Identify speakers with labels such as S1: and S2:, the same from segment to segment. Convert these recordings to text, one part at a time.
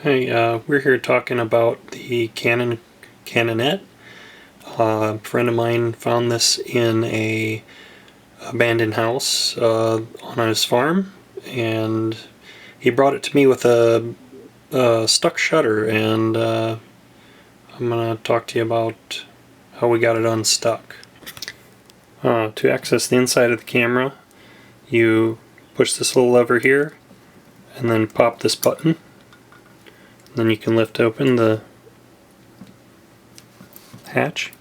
S1: Hey, we're here talking about the Canon Canonet. A friend of mine found this in a abandoned house on his farm, and he brought it to me with a stuck shutter, and I'm going to talk to you about how we got it unstuck. To access the inside of the camera, you push this little lever here, and then pop this button. Then you can lift open the hatch.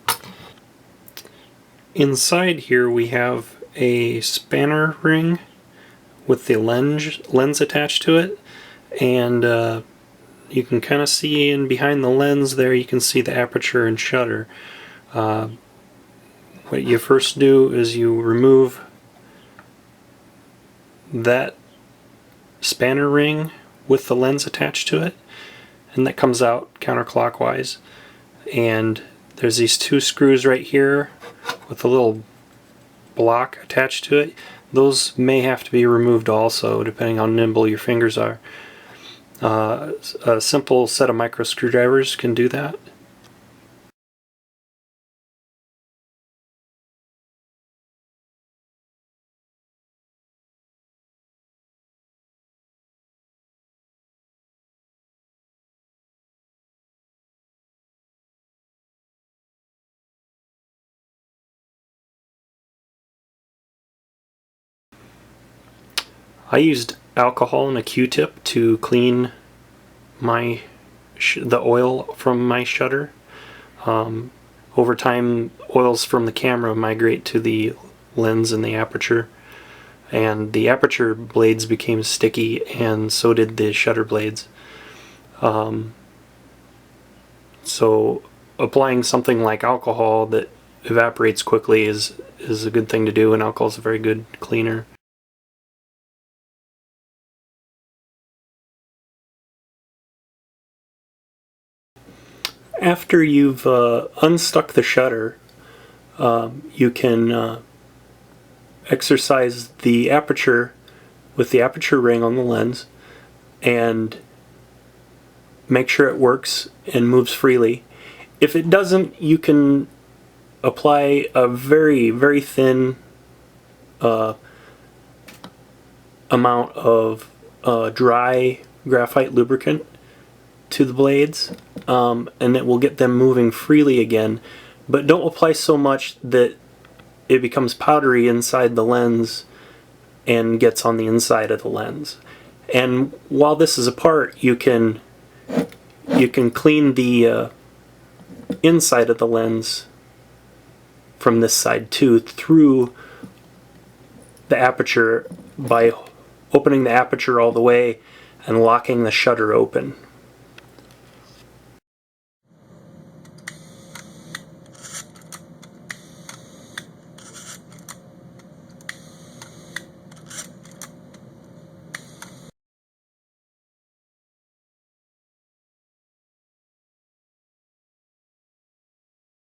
S1: Inside here we have a spanner ring with the lens attached to it, and you can kind of see in behind the lens there, you can see the aperture and shutter. What you first do is you remove that spanner ring with the lens attached to it, and that comes out counterclockwise. And there's these two screws right here with a little block attached to it. Those may have to be removed also, depending on how nimble your fingers are. A simple set of micro screwdrivers can do that. I used alcohol and a Q-tip to clean the oil from my shutter. Over time, oils from the camera migrate to the lens and the aperture, and the aperture blades became sticky, and so did the shutter blades. So applying something like alcohol that evaporates quickly is a good thing to do, and alcohol is a very good cleaner. After you've unstuck the shutter, you can exercise the aperture with the aperture ring on the lens and make sure it works and moves freely. If it doesn't, you can apply a very, very thin amount of dry graphite lubricant to the blades, and it will get them moving freely again. But don't apply so much that it becomes powdery inside the lens and gets on the inside of the lens. And while this is apart, you can clean the inside of the lens from this side too, through the aperture, by opening the aperture all the way and locking the shutter open.